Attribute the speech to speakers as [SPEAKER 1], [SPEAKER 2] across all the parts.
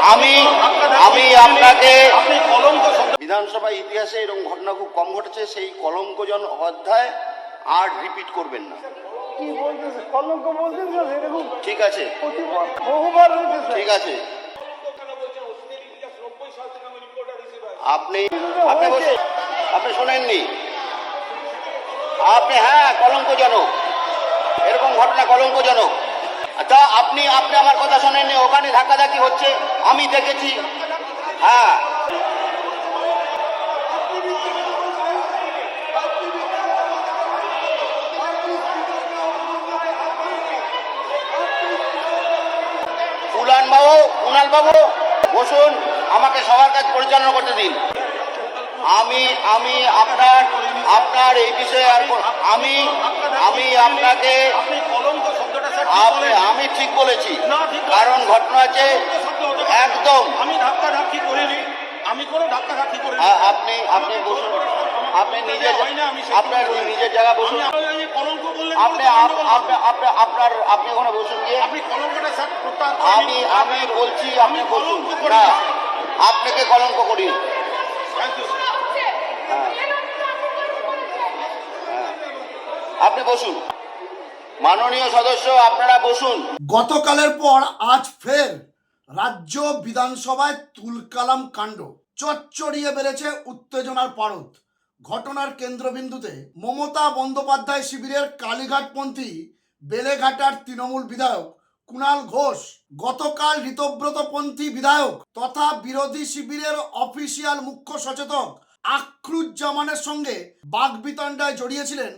[SPEAKER 1] আমি আমি আপনাকে বিধানসভা ইতিহাসে এরকম ঘটনা খুব কম ঘটেছে। সেই কলঙ্কজন অধ্যায় আর রিপিট করবেন না। ঠিক আছে, ঠিক আছে। আপনি আপনি বসে আপনি শোনেননি আপনি? হ্যাঁ, কলঙ্কজনক, এরকম ঘটনা কলঙ্কজনক। তা আপনি আপনি আমার কথা শোনেননি? ওখানে ধাক্কাধাক্কি হচ্ছে, আমি দেখেছি। হ্যাঁ, কুণাল বাবু বসুন, আমাকে সবার কাজ পরিচালনা করতে দিন। আমি আমি আপনার আপনার এই বিষয়ে আমি আমি আপনাকে আমি ঠিক বলেছি, কারণ ঘটনা আছে একদম।
[SPEAKER 2] আমি ধাক্কাধাক্কি করিনি, আমি কোনো ধাক্কাধাক্কি করিনি।
[SPEAKER 1] আপনি আপনি বসুন, আপনি নিজের আপনার নিজের জায়গা বসুন।
[SPEAKER 2] কলঙ্ক বললেন,
[SPEAKER 1] আপনি আপনার আপনি ওখানে বসুন গিয়ে।
[SPEAKER 2] আপনি কলঙ্কটা স্যার প্রত্যাহার
[SPEAKER 1] আমি আমি বলছি আপনি বসুন না, আপনাকে কলঙ্ক করি। আপনি বসুন, মাননীয় সদস্য, আপনারা বসুন।
[SPEAKER 3] গতকালের পর আজ ফের রাজ্য বিধানসভায় তুলকালাম কাণ্ড। চচ্চড়িয়ে বেড়েছে উত্তেজনার পারদ। ঘটনার কেন্দ্রবিন্দুতে মমতা বন্দ্যোপাধ্যায় শিবিরের কালীঘাটপন্থী বেলেঘাটার তৃণমূল বিধায়ক কুণাল ঘোষ। গতকাল ঋতব্রতপন্থী বিধায়ক তথা বিরোধী শিবিরের অফিসিয়াল মুখ্য সচেতক আখরুজ্জামানের সঙ্গে বাগবিতণ্ডায় জড়িয়েছিলেন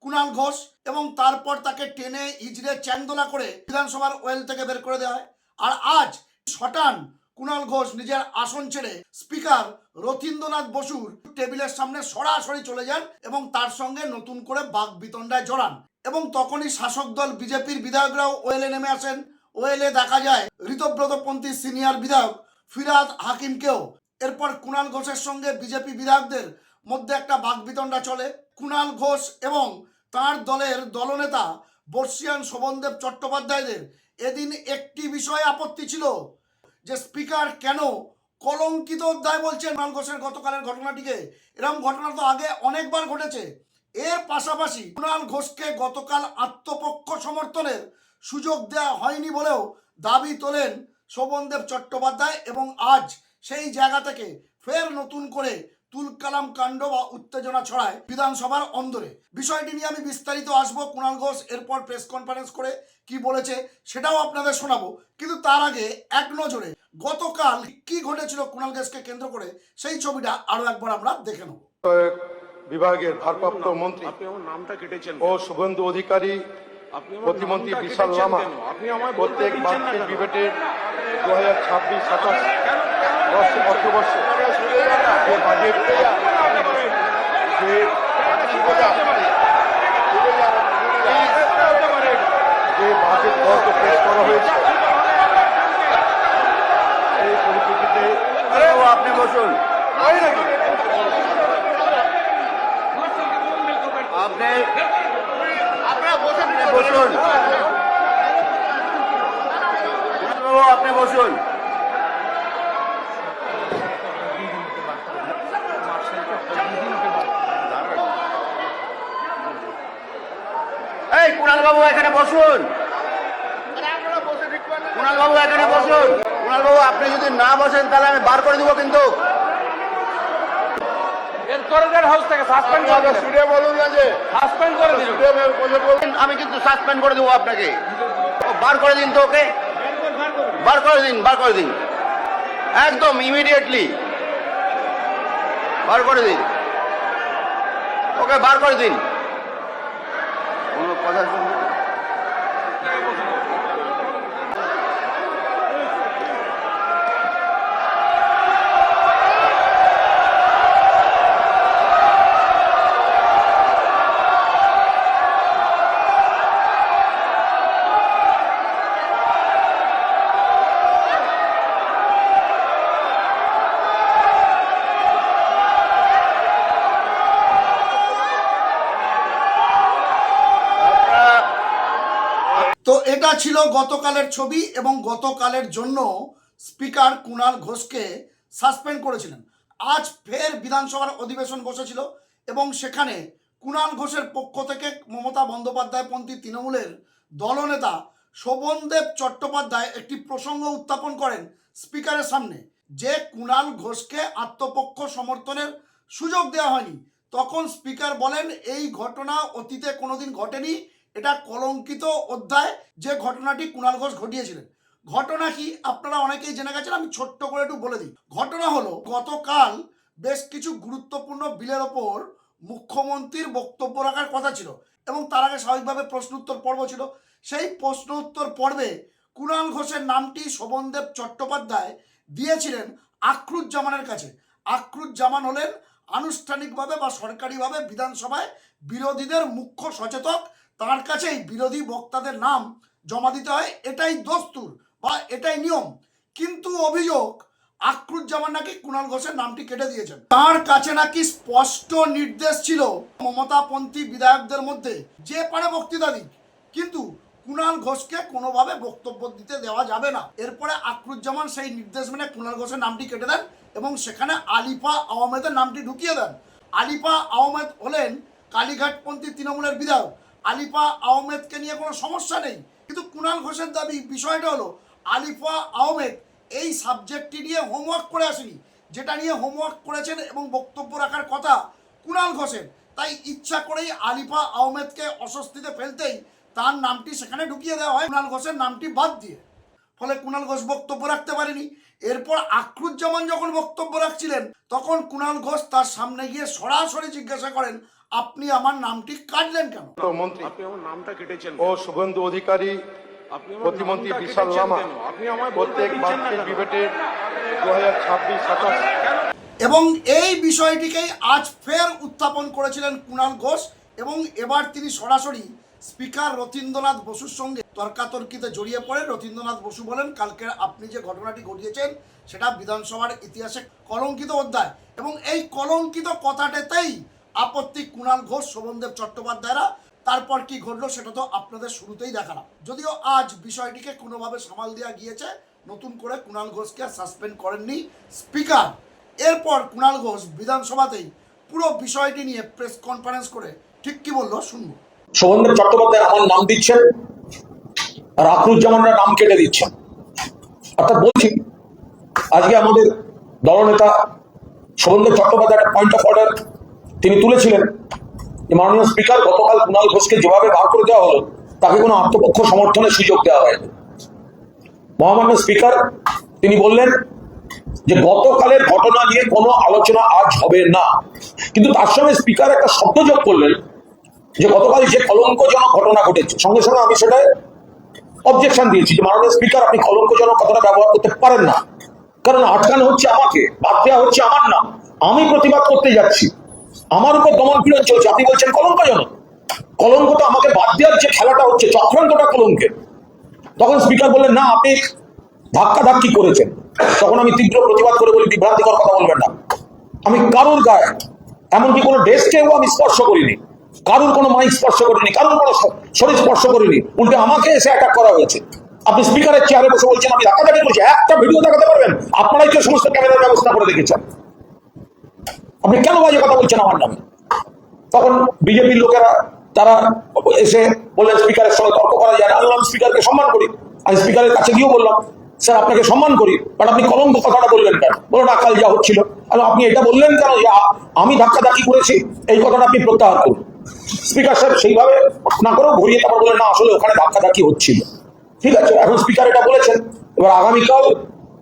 [SPEAKER 3] কুণাল ঘোষ, এবং তারপর তাকে টেনে ইজড়ে চ্যাংদোলা করে বিধানসভার ওয়েল থেকে বের করে দেওয়া হয়। আর আজ শটান কুণাল ঘোষ নিজের আসন ছেড়ে স্পিকার রথীন্দ্রনাথ বসুর টেবিলের সামনে সরাসরি চলে যান এবং তার সঙ্গে নতুন করে বাগবিতণ্ডায় জড়ান। এবং তখনই শাসক দল বিজেপির বিধায়করাও ওয়েলে নেমে আসেন। ওয়েলে দেখা যায় ঋতব্রতপন্থী সিনিয়র বিধায়ক ফিরহাদ হাকিমকেও। এরপর কুণাল ঘোষের সঙ্গে বিজেপি বিধায়কদের মধ্যে একটা বাগবিতণ্ডা চলে। কুণাল ঘোষ এবং তার দলের দলনেতা বর্ষিয়ান শোভনদেব চট্টোপাধ্যায়দের এদিন একটি বিষয়ে আপত্তি ছিল, যে স্পিকার কেন কলঙ্কিত অধ্যায় বলছেন কুণাল ঘোষের গতকালের ঘটনাটিকে। এরকম ঘটনা তো আগে অনেকবার ঘটেছে। এর পাশাপাশি কুণাল ঘোষকে গতকাল আত্মপক্ষ সমর্থনের সুযোগ দেওয়া হয়নি বলেও দাবি তোলেন শোভনদেব চট্টোপাধ্যায়। এবং আজ সেই জায়গা থেকে ফের নতুন করে তুলকালাম কাণ্ড বা উত্তেজনা ছড়ায় বিধানসভার অন্দরে। বিষয়টি নিয়ে আমি বিস্তারিত আসবো। কুণাল ঘোষ এরপর প্রেস কনফারেন্স করে কি বলেছে সেটাও আপনাদের শোনাবো, কিন্তু তার আগে এক নজরে গতকাল কি ঘটেছিল কুণাল ঘোষকে কেন্দ্র করে সেই ছবিটা আরো একবার আমরা দেখে নেব।
[SPEAKER 4] বিভাগের ভারপ্রাপ্ত মন্ত্রী ও শুভেন্দু অধিকারী, প্রতিমন্ত্রী বিশাল লামা প্রত্যেক বাজেট বিবেটের 2026-27 অর্থবর্ষে যে বাজেট বরাদ্দ পেশ করা হয়েছে, এই পরিপ্রেক্ষিতে
[SPEAKER 1] আপনি বসুন, বসুন, আপনি বসুন। এই কুণাল বাবু এখানে বসুন, কুণাল বাবু এখানে বসুন। কুণাল বাবু আপনি যদি না বসেন তাহলে আমি বার করে দিব, কিন্তু আমি কিন্তু সাসপেন্ড করে দেবো আপনাকে। বার করে দিন তো ওকে, বার করে দিন, বার করে দিন, একদম ইমিডিয়েটলি বার করে দিন, ওকে বার করে দিন। কোনো কথা শুনবেন?
[SPEAKER 3] তো এটা ছিল গতকালের ছবি, এবং গতকালের জন্য স্পিকার কুণাল ঘোষকে সাসপেন্ড করেছিলেন। আজ ফের বিধানসভার অধিবেশন বসেছিল এবং সেখানে কুণাল ঘোষের পক্ষ থেকে মমতা বন্দ্যোপাধ্যায় পন্থী তৃণমূলের দলনেতা শোভনদেব চট্টোপাধ্যায় একটি প্রসঙ্গ উত্থাপন করেন স্পিকারের সামনে, যে কুণাল ঘোষকে আত্মপক্ষ সমর্থনের সুযোগ দেওয়া হয়নি। তখন স্পিকার বলেন, এই ঘটনা অতীতে কোনোদিন ঘটেনি, এটা কলঙ্কিত অধ্যায়, যে ঘটনাটি কুণাল ঘোষ ঘটিয়েছিলেন। ঘটনা কি আপনারা অনেকেই জেনে গেছেন, আমি ছোট্ট করে একটু বলে দিই। ঘটনা হলো, গতকাল বেশ কিছু গুরুত্বপূর্ণ বিলের ওপর মুখ্যমন্ত্রীর বক্তব্য রাখার কথা ছিল এবং তার আগে স্বাভাবিকভাবে প্রশ্ন উত্তর পর্ব ছিল। সেই প্রশ্ন উত্তর পর্বে কুণাল ঘোষের নামটি শোভনদেব চট্টোপাধ্যায় দিয়েছিলেন আখরুজ্জামানের কাছে। আখরুজ্জামান হলেন আনুষ্ঠানিকভাবে বা সরকারিভাবে বিধানসভায় বিরোধীদের মুখ্য সচেতক, তার কাছেই বিরোধী বক্তাদের নাম জমা দিতে হয়, এটাই দস্তুর বা এটাই নিয়ম। কিন্তু অভিযোগ, আখরুজ্জামান নাকি কুণাল ঘোষের নামটি কেটে দিয়েছেন। তার কাছে নাকি স্পষ্ট নির্দেশ ছিল মমতাপন্থী বিধায়কদের মধ্যে যে পারে বক্তৃতা দিক, কিন্তু কুণাল ঘোষকে কোনোভাবে বক্তব্য দিতে দেওয়া যাবে না। এরপরে আখরুজ্জামান সেই নির্দেশ মেনে কুণাল ঘোষের নামটি কেটে দেন এবং সেখানে আলিফা আহমেদের নামটি ঢুকিয়ে দেন। আলিফা আহমেদ হলেন কালীঘাটপন্থী তৃণমূলের বিধায়ক। আলিফা আহমেদকে নিয়ে কোনো সমস্যা নেই, কিন্তু কুণাল ঘোষের দাবি, বিষয়টা হলো আলিফা আহমেদ এই সাবজেক্টটি নিয়ে হোমওয়ার্ক করে আসেনি, যেটা নিয়ে হোমওয়ার্ক করেছেন এবং বক্তব্য রাখার কথা কুণাল ঘোষের। তাই ইচ্ছা করেই আলিফা আহমেদকে অস্বস্তিতে ফেলতেই তার নামটি সেখানে ঢুকিয়ে দেওয়া হয় কুণাল ঘোষের নামটি বাদ দিয়ে। ফলে কুণাল ঘোষ বক্তব্য রাখতে পারেনি। এরপর আখরুজ্জামান যখন বক্তব্য রাখছিলেন, তখন কুণাল ঘোষ তার সামনে গিয়ে সরাসরি জিজ্ঞাসা করেন, আপনি আমার নামটি কাটলেন কেন?
[SPEAKER 4] মন্ত্রী
[SPEAKER 2] আপনি আমার নামটা কেটেছেন
[SPEAKER 4] ও শুভেন্দু অধিকারী,
[SPEAKER 2] আপনি আমার
[SPEAKER 4] প্রতিমন্ত্রী
[SPEAKER 2] নামটা
[SPEAKER 4] বিশাল
[SPEAKER 2] কেটেছেন
[SPEAKER 4] লামা
[SPEAKER 2] কেন? আপনি আমায় বলতে
[SPEAKER 4] প্রত্যেক
[SPEAKER 2] দিচ্ছেন না
[SPEAKER 4] বার্ষিক
[SPEAKER 2] কেন?
[SPEAKER 4] ডিবেটের 2026-27
[SPEAKER 3] এবং এই বিষয়টিকেই আজ ফের উত্থাপন করেছিলেন কুণাল ঘোষ এবং এবার তিনি সরাসরি স্পিকার রথীন্দ্রনাথ বসুর সঙ্গে তর্কাতর্কিতে জড়িয়ে পড়েন। রথীন্দ্রনাথ বসু বলেন, কালকে আপনি যে ঘটনাটি ঘটিয়েছেন সেটা বিধানসভার ইতিহাসে কলঙ্কিত অধ্যায়, এবং এই কলঙ্কিত কথাটাতেই আপত্তি কুণাল ঘোষ, শোভনদেব চট্টোপাধ্যায়রা। তারপর কি ঘটলো সেটা তো আপনাদের শুরুতেই দেখালাম। যদিও আজ বিষয়টিকে কোনোভাবে সামাল দেওয়া গিয়েছে, নতুন করে কুণাল ঘোষকে সাসপেন্ড করেননি স্পিকার। এরপর কুণাল ঘোষ বিধানসভাতেই পুরো বিষয়টি নিয়ে প্রেস কনফারেন্স করে ঠিক কি বললো শুনবো।
[SPEAKER 5] শোভনদেব চট্টোপাধ্যায় আমার নাম দিচ্ছেন আর আখরুজ্জামানরা নাম কেটে দিচ্ছেন। অর্থাৎ বলছি, আজকে আমাদের দলনেতা শোভনদেব চট্টোপাধ্যায় একটা পয়েন্ট অফ অর্ডার তিনি তুলেছিলেন যে মাননীয় স্পিকার, গতকাল কুণাল ঘোষকে যেভাবে বার করে দেওয়া হলো তাকে কোনো আত্মপক্ষ সমর্থনের সুযোগ দেওয়া হয়নি। মহামান্য স্পিকার তিনি বললেন যে গতকালের ঘটনা নিয়ে কোনো আলোচনা আজ হবে না, কিন্তু তার সঙ্গে স্পিকার একটা শব্দ যোগ করলেন যে গতকাল যে কলঙ্কজনক ঘটনা ঘটেছে। সঙ্গে সঙ্গে আমি সেটা অবজেকশন দিয়েছি যে মাননীয় স্পিকার, আপনি কলঙ্কজনক কথাটা ব্যবহার করতে পারেন না, কারণ আটকানো হচ্ছে আমাকে, বাদ দেওয়া হচ্ছে আমার নাম, আমি প্রতিবাদ করতে যাচ্ছি, আমার উপর দমন পীড়ন চলছে, আপনি বলছেন কলঙ্কজনক। কলঙ্কটা আমাকে বাদ দেওয়ার যে খেলাটা হচ্ছে, চক্রান্তটা কলঙ্কের। তখন স্পিকার বললেন, না আপনি ধাক্কাধাক্কি করেছেন। তখন আমি তীব্র প্রতিবাদ করে বলি, বিভ্রান্তিকর কথা বলবেন না। আমি কারুর গায়ে, এমনকি কোনো ডেস্কেও আমি স্পর্শ করিনি, কারুর কোনো মাইক স্পর্শ করিনি, কারুর কোনো শরীর স্পর্শ করিনি, উল্টে আমাকে এসে অ্যাটাক করা হয়েছে। আপনি স্পিকারের চেয়ারে বসে বলছেন আমি ধাক্কাধাক্কি করছি, একটা ভিডিও দেখাতে পারবেন? আপনারাই তো সমস্ত ক্যামেরার ব্যবস্থা করে দেখেছেন, আপনি কেন বাজে কথা বলছেন আমার নামে? তখন বিজেপির লোকেরা তারা এসে বললেন স্পিকারের সঙ্গে তর্ক করা যায় না। আমি স্পিকারকে সম্মান করি, আমি স্পিকারের কাছে গিয়েও বললাম, স্যার আপনাকে সম্মান করি, বাট আপনি কলঙ্ক কথাটা বললেন কেন? বলো না, কাল যা হচ্ছিল, আপনি এটা বললেন কেন যে আমি ধাক্কাধাক্কি করেছি? এই কথাটা আপনি প্রত্যাহার করুন। স্পিকার সাহেব সেইভাবে না করেও ঘুরিয়ে তারপর বললেন, না আসলে ওখানে ধাক্কাধাক্কি হচ্ছিল। ঠিক আছে, এখন স্পিকার এটা বলেছেন। এবার আগামীকাল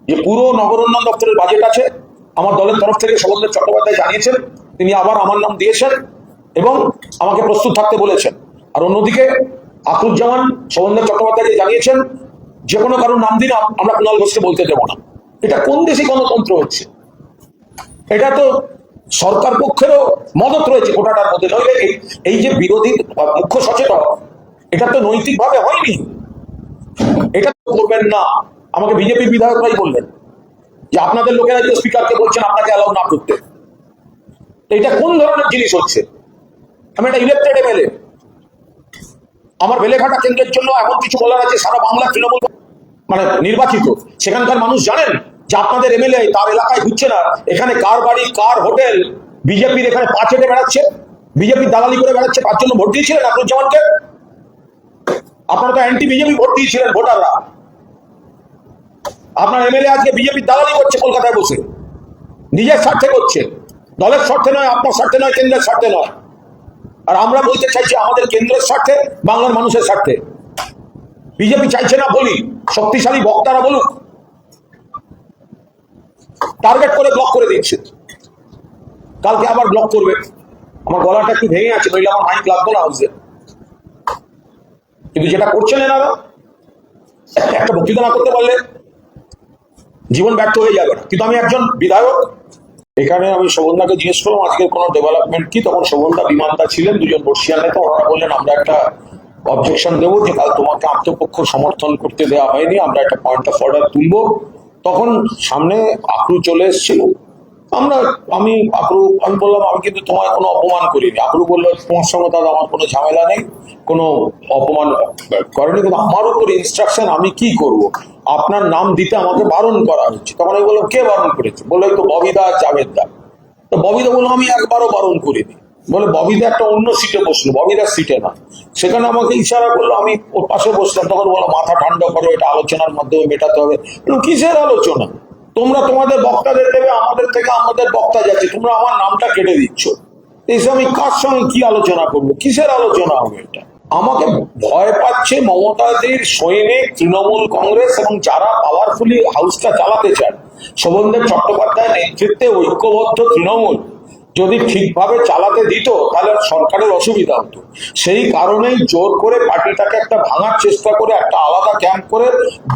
[SPEAKER 5] যে পুরো নগর উন্নয়ন দপ্তরের বাজেট আছে, আমার দলের তরফ থেকে শোভনদেব চট্টোপাধ্যায় জানিয়েছেন, তিনি আবার আমার নাম দিয়েছেন এবং আমাকে প্রস্তুত থাকতে বলেছেন। আর অন্যদিকে আখরুজ্জামান শোভনদেব চট্টোপাধ্যায়কে জানিয়েছেন, যে কোনো কারোর নাম দিন আমরা কুণাল ঘোষকে বলতে দেবো না। এটা কোন দেশে গণতন্ত্র হচ্ছে? এটা তো সরকার পক্ষেরও মদত রয়েছে গোটাটার মধ্যে। নইলে এই যে বিরোধী মুখ্য সচেতক, এটা তো নৈতিকভাবে হয়নি, এটা তো করবেন না। আমাকে বিজেপি বিধায়করাই বললেন যে আপনাদের লোকেরা যে স্পিকারকে বলছেন আপনাকে অ্যালাউ না করতে, এটা কোন ধরনের জিনিস হচ্ছে? আমি একটা ইলেক্টেড এমএলএ, আমার বেলেঘাটা কেন্দ্রের জন্য এমন কিছু বলার আছে, সারা বাংলা তৃণমূল মানে নির্বাচিত, সেখানকার মানুষ জানেন যে আপনাদের এমএলএ তার এলাকায় ঘুরছে না, এখানে কার বাড়ি কার হোটেল বিজেপির এখানে পা চেটে বেড়াচ্ছে, বিজেপির দালালি করে বেড়াচ্ছে। তার জন্য ভোট দিয়েছিলেন আকরুজ্জামানকে? আপনারা তো অ্যান্টি বিজেপি ভোট দিয়েছিলেন ভোটাররা। আপনার এমএলএ আজকে বিজেপির দালালি করছে কলকাতায় বসে, নিজের স্বার্থে করছে, দলের স্বার্থে নয়, আপনার স্বার্থে নয়, কেন্দ্রের স্বার্থে নয়। আর আমরা বলতে চাইছি আমাদের কেন্দ্রের স্বার্থে, বাংলার মানুষের স্বার্থে। বিজেপি চাইছে না বলি, শক্তিশালী বক্তারা বলুক, টার্গেট করে ব্লক করে দিচ্ছে। কালকে আবার ব্লক করবে। আমার গলাটা একটু ভেঙে আছে, নইলে আমার মাইক লাগতো না হাউসে। কিন্তু যেটা করছেন এনারা, একটা বক্তৃতা না করতে পারলে জীবন ব্যর্থ হয়ে যাবে। কিন্তু আমি একজন বিধায়ক, এখানে আমি শোভনদাকে জিজ্ঞেস করলাম আজকের কোনো ডেভেলপমেন্ট কি, তখন শোভনদা বিমানদা ছিলেন, দুজন বর্ষিয়ান নেতা, ওনারা বললেন আমরা একটা অবজেকশন দেবো যে কাল তোমাকে আত্মপক্ষ সমর্থন করতে দেওয়া হয়নি, আমরা একটা পয়েন্ট অফ অর্ডার তুলবো। তখন সামনে আকরু চলে এসেছিল, আমি বললাম আমি কিন্তু তোমায় কোনো অপমান করিনি। আকরু বললো তোমার সঙ্গে দাদা আমার কোনো ঝামেলা নেই, কোনো অপমান করেনি, কিন্তু আমার উপর ইনস্ট্রাকশন আমি কি করব, আপনার নাম দিতে আমাকে বারণ করা হচ্ছে। তখন আমি বললাম কে বারণ করেছে? বললো তো ববিদা জাভেদদা। তো ববিদা বললো আমি একবারও বারণ করিনি। বলে ববিদা একটা অন্য সিটে বসলো, ববিদার সিটে না, সেখানে আমাকে ইশারা করলো, আমি ওর পাশে বসলাম। তখন বলো মাথা ঠান্ডা করো, এটা আলোচনার মাধ্যমে মেটাতে হবে। কিসের আলোচনা? তোমরা তোমাদের বক্তাদের দেবে, আমাদের থেকে আমাদের বক্তা যাচ্ছে, তোমরা আমার নামটা কেটে দিচ্ছ। এইসব আমি কার সঙ্গে কি আলোচনা করবো? কিসের আলোচনা হবে এটা? আমাকে ভয় পাচ্ছে মমতাদের সৈনিক, তৃণমূল কংগ্রেস এবং যারা পাওয়ারফুলি হাউসটা চালাতে চান। শোভনদেব চট্টোপাধ্যায়ের নেতৃত্বে ঐক্যবদ্ধ তৃণমূল যদি ঠিকভাবে চালাতে দিত তাহলে সরকারের অসুবিধা হতো। সেই কারণেই জোর করে পার্টিটাকে একটা ভাঙার চেষ্টা করে একটা আলাদা ক্যাম্প করে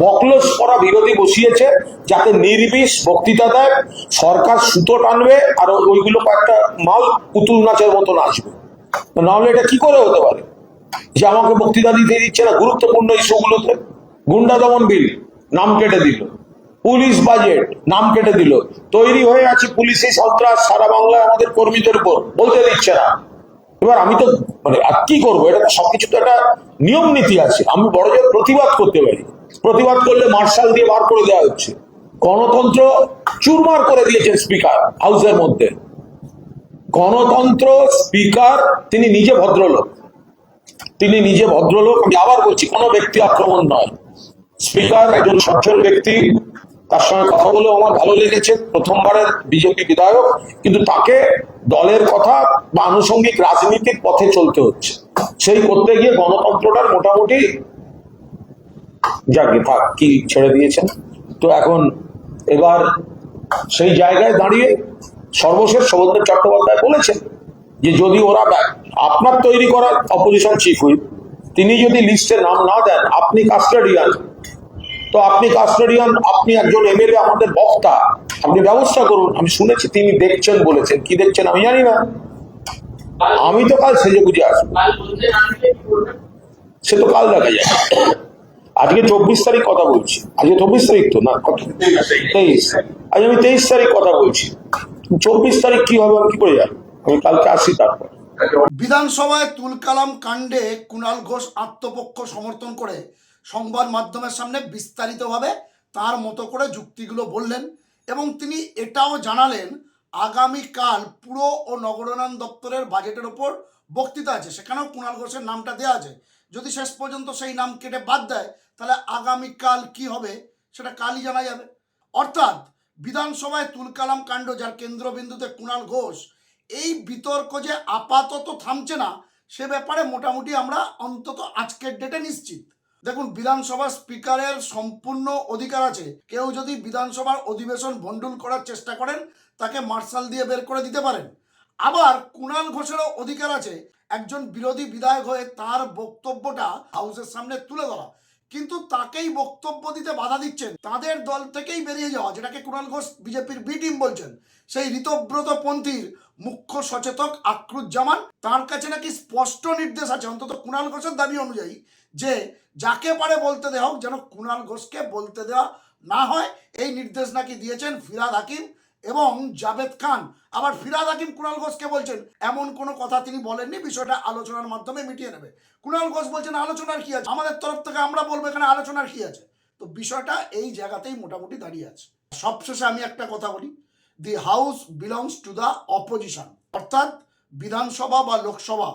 [SPEAKER 5] বকলস করা বিরোধী বসিয়েছে, যাতে নির্বিষ বক্তৃতা দেয়, সরকার সুতো টানবে আর ওইগুলো কয়েকটা মাল পুতুল নাচের মতো নাচবে। নাহলে এটা কি করে হতে পারে যে আমাকে বক্তৃতা দিতে দিচ্ছে না গুরুত্বপূর্ণ ইস্যুগুলোতে? গুন্ডা দমন বিল নাম কেটে দিল, পুলিশ বাজেট নাম কেটে দিল, তৈরি হয়ে আছে পুলিশি সন্ত্রাস সারা বাংলায় আমাদের কর্মীদের উপর, বলতে দিচ্ছে না। এবার আমি তো মানে আর কি করবো? এটা সবকিছু তো একটা নিয়ম নীতি আছে। আমি বড় জোর প্রতিবাদ করতে পারি, প্রতিবাদ করলে মার্শাল দিয়ে বার করে দেওয়া হচ্ছে। গণতন্ত্র চুরমার করে দিয়েছেন স্পিকার হাউসের মধ্যে। গণতন্ত্র স্পিকার তিনি নিজে ভদ্রলোক, তিনি নিজে ভদ্রলোক। আমি আবার বলছি কোনো ব্যক্তি আক্রমণ নয়, স্পিকার একজন সচ্ছল ব্যক্তি, তার সঙ্গে কথা বলেও আমার ভালো লেগেছে, প্রথমবারের বিজেপি বিধায়ক, কিন্তু তাকে দলের কথা বা আনুষঙ্গিক রাজনীতির পথে চলতে হচ্ছে। সেই করতে গিয়ে গণতন্ত্রটার মোটামুটি যাকে থাক কি ছেড়ে দিয়েছেন। তো এখন এবার সেই জায়গায় দাঁড়িয়ে সর্বশেষ শোভনদেব চট্টোপাধ্যায় বলেছেন যে যদি ওরা আপনার তৈরি করা অপোজিশন চিফ হুইপ তিনি যদি লিস্টে নাম না দেন, আপনি কাস্টোডিয়ান, তো আপনি কাস্টোডিয়ান, আপনি একজন এমএলএ, আমাদের বক্তা, আপনি ব্যবস্থা করুন। আমি শুনেছি তিনি দেখছেন বলেছেন, কি দেখছেন আমি জানি না, আমি তো কাল সেজে বুঝে আসবো, সে তো কাল দেখা যায়। আজকে 24 তারিখ কথা বলছি, আজকে 24 তারিখ তো না, 23, আজ আমি 23 তারিখ কথা বলছি। 24 তারিখ কি হবে আমি কি করে জানি? আমি কালকে আসি। তারপর
[SPEAKER 3] বিধানসভায় তুলকালাম কাণ্ডে কুণাল ঘোষ আত্মপক্ষ সমর্থন করে সংবাদ মাধ্যমের সামনে বিস্তারিতভাবে তার মতো করে যুক্তিগুলো বললেন এবং তিনি এটাও জানালেন আগামীকাল পুর ও নগরায়ণ দপ্তরের বাজেটের ওপর বক্তৃতা আছে, সেখানেও কুণাল ঘোষের নামটা দেওয়া আছে। যদি শেষ পর্যন্ত সেই নাম কেটে বাদ দেয় তাহলে আগামীকাল কি হবে সেটা কালই জানা যাবে। অর্থাৎ বিধানসভায় তুলকালাম কাণ্ড যার কেন্দ্রবিন্দুতে কুণাল ঘোষ, এই বিতর্ক যে আপাতত থামছে না সে ব্যাপারে মোটামুটি আমরা অন্তত আজকের ডেটে নিশ্চিত। দেখুন, বিধানসভার স্পিকারের সম্পূর্ণ অধিকার আছে, কেউ যদি বিধানসভার অধিবেশন ভণ্ডুল করার চেষ্টা করেন তাকে মার্শাল দিয়ে বের করে দিতে পারেন। আবার কুণাল ঘোষেরও অধিকার আছে একজন বিরোধী বিধায়ক হয়ে তার বক্তব্যটা হাউসের সামনে তুলে ধরা, কিন্তু তাকেই বক্তব্য দিতে বাধা দিচ্ছেন তাদের দল থেকেই বেরিয়ে যাওয়া, যেটাকে কুণাল ঘোষ বিজেপির বি টিম বলছেন, সেই ঋতব্রত পন্থীর মুখ্য সচেতক আকরুজ্জামান। তার কাছে নাকি স্পষ্ট নির্দেশ আছে, অন্তত কুণাল ঘোষের দাবি অনুযায়ী, যে যাকে পারে বলতে দেওয়া হোক, যেন কুণাল ঘোষকে বলতে দেওয়া না হয়। এই নির্দেশ নাকি দিয়েছেন ফিরহাদ হাকিম এবং জাভেদ খান। আবার ফিরহাদ হাকিম কুণাল ঘোষকে বলছেন এমন কোনো কথা তিনি বলেননি, বিষয়টা আলোচনার মাধ্যমে মিটিয়ে নেবে। কুণাল ঘোষ বলছেন আলোচনার কি আছে, আমাদের তরফ থেকে আমরা বলবো এখানে আলোচনার কি আছে। তো তো বিষয়টা এই জায়গাতেই মোটামুটি দাঁড়িয়ে আছে। সবশেষে আমি একটা কথা বলি, the house belongs to the opposition, অর্থাৎ বিধানসভা বা লোকসভা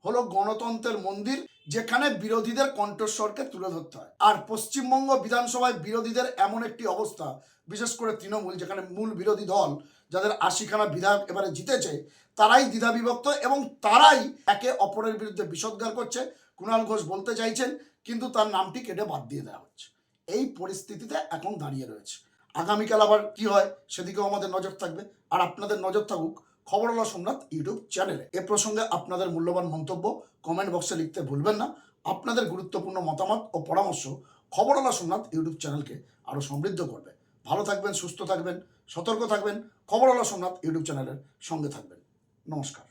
[SPEAKER 3] হলো গণতন্ত্রের মন্দির, যেখানে বিরোধীদের কণ্ঠস্বরকে তুলে ধরতে হয়। আর পশ্চিমবঙ্গ বিধানসভায় বিরোধীদের এমন একটি অবস্থা, বিশেষ করে তৃণমূল, যেখানে মূল বিরোধী দল যাদের 80খানা বিধায়ক এবারে জিতেছে, তারাই দ্বিধাবিভক্ত এবং তারাই একে অপরের বিরুদ্ধে বিষোদ্গার করছে। কুণাল ঘোষ বলতে চাইছেন, কিন্তু তার নামটি কেটে বাদ দিয়ে দেওয়া হচ্ছে। এই পরিস্থিতিতে এখন দাঁড়িয়ে রয়েছে। আগামীকাল আবার কি হয় সেদিকেও আমাদের নজর থাকবে। আর আপনাদের নজর থাকুক খবরওয়ালা সোমনাথ ইউটিউব চ্যানেলে। এ প্রসঙ্গে আপনাদের মূল্যবান মন্তব্য কমেন্ট বক্সে লিখতে ভুলবেন না। আপনাদের গুরুত্বপূর্ণ মতামত ও পরামর্শ খবরওয়ালা সোমনাথ ইউটিউব চ্যানেলকে আরও সমৃদ্ধ করবে। ভালো থাকবেন, সুস্থ থাকবেন, সতর্ক থাকবেন। খবরওয়ালা সোমনাথ ইউটিউব চ্যানেলের সঙ্গে থাকবেন। নমস্কার।